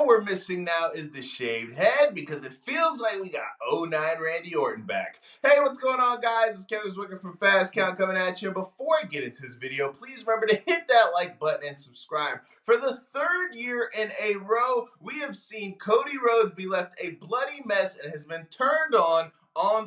All we're missing now is the shaved head because it feels like we got '09 Randy Orton back. Hey, what's going on, guys? It's Kevin Zwicker from Fast Count coming at you. Before I get into this video, please remember to hit that like button and subscribe. For the third year in a row, we have seen Cody Rhodes be left a bloody mess and has been turned on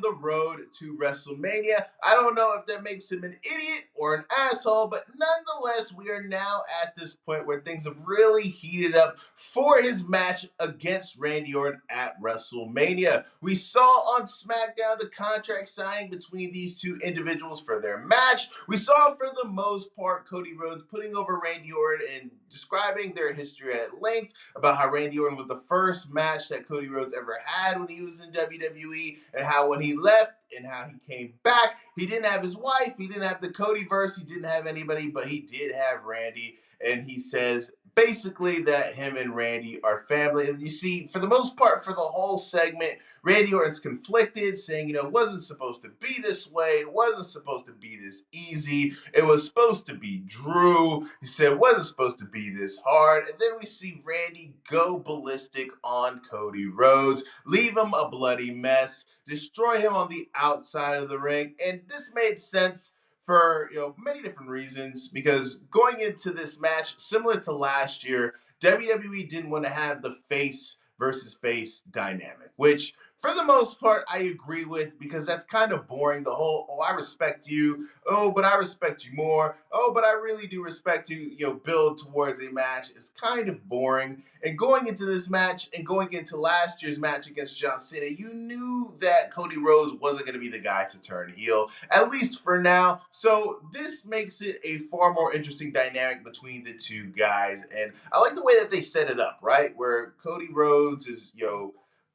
the road to Wrestlemania. I don't know if that makes him an idiot or an asshole, but nonetheless, we are now at this point where things have really heated up for his match against Randy Orton at WrestleMania. We saw on SmackDown the contract signing between these two individuals for their match. We saw, for the most part, Cody Rhodes putting over Randy Orton and describing their history at length about how Randy Orton was the first match that Cody Rhodes ever had when he was in WWE, and how when he left and how he came back, he didn't have his wife, he didn't have the Codyverse, he didn't have anybody, but he did have Randy. And he says basically that him and Randy are family. And you see, for the most part, for the whole segment, Randy Orton's conflicted, saying, it wasn't supposed to be this way. It wasn't supposed to be this easy. It was supposed to be Drew. He said it wasn't supposed to be this hard. And then we see Randy go ballistic on Cody Rhodes, leave him a bloody mess, destroy him on the outside of the ring. And this made sense for many different reasons, because going into this match, similar to last year, WWE didn't want to have the face versus face dynamic, which for the most part I agree with, because that's kind of boring. The whole, oh, I respect you, oh, but I respect you more, oh, but I really do respect you, build towards a match is kind of boring. And going into this match and going into last year's match against John Cena, you knew that Cody Rhodes wasn't going to be the guy to turn heel, at least for now. So this makes it a far more interesting dynamic between the two guys. And I like the way that they set it up, right? Where Cody Rhodes is,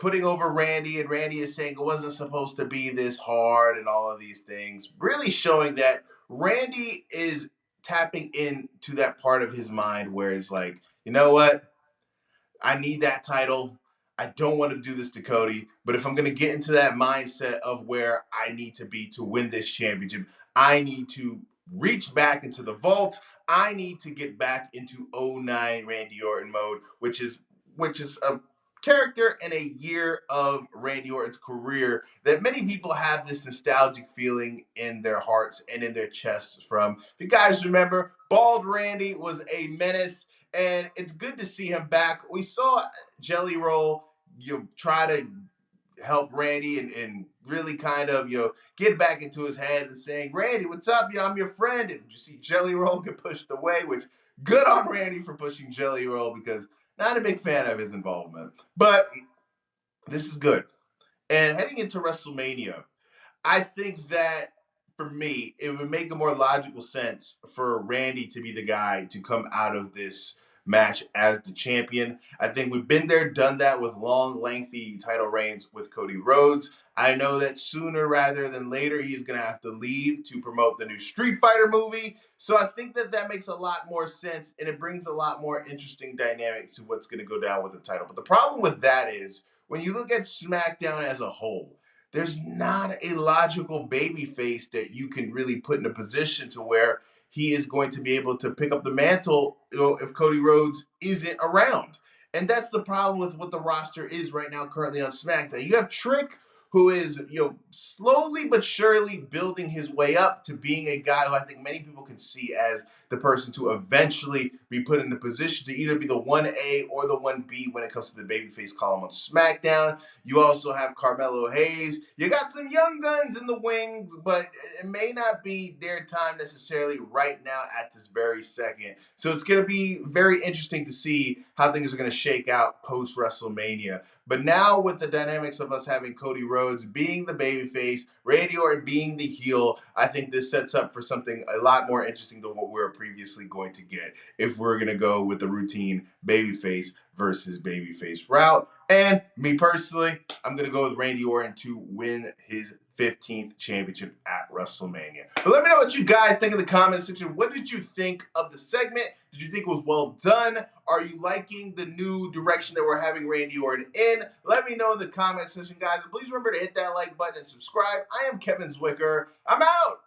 putting over Randy, and Randy is saying it wasn't supposed to be this hard and all of these things, really showing that Randy is tapping into that part of his mind where it's like, you know what? I need that title. I don't want to do this to Cody, but if I'm going to get into that mindset of where I need to be to win this championship, I need to reach back into the vault. I need to get back into '09 Randy Orton mode, which is a character and a year of Randy Orton's career that many people have this nostalgic feeling in their hearts and in their chests from. If you guys remember, Bald Randy was a menace, and it's good to see him back. We saw Jelly Roll, try to help Randy and really kind of, get back into his head and saying, Randy, what's up? I'm your friend. And you see Jelly Roll get pushed away, which good on Randy for pushing Jelly Roll, because not a big fan of his involvement. But this is good. And heading into WrestleMania, I think that for me, it would make a more logical sense for Randy to be the guy to come out of this match as the champion. I think we've been there, done that with long, lengthy title reigns with Cody Rhodes. I know that sooner rather than later, he's going to have to leave to promote the new Street Fighter movie. So I think that makes a lot more sense, and it brings a lot more interesting dynamics to what's going to go down with the title. But the problem with that is, when you look at SmackDown as a whole, there's not a logical babyface that you can really put in a position to where he is going to be able to pick up the mantle, if Cody Rhodes isn't around. And that's the problem with what the roster is right now currently on SmackDown. You have Trick, who is, slowly but surely building his way up to being a guy who I think many people can see as the person to eventually be put in the position to either be the 1A or the 1B when it comes to the babyface column on SmackDown. You also have Carmelo Hayes. You got some young guns in the wings, but it may not be their time necessarily right now at this very second. So it's going to be very interesting to see how things are going to shake out post-WrestleMania. But now with the dynamics of us having Cody Rhodes being the babyface, Randy Orton being the heel, I think this sets up for something a lot more interesting than what we were previously going to get if we're going to go with the routine babyface versus babyface route. And me personally, I'm going to go with Randy Orton to win his 15th championship at WrestleMania. But let me know what you guys think in the comment section. What did you think of the segment? Did you think it was well done? Are you liking the new direction that we're having Randy Orton in? Let me know in the comment section, guys. And please remember to hit that like button and subscribe. I am Kevin Zwicker. I'm out.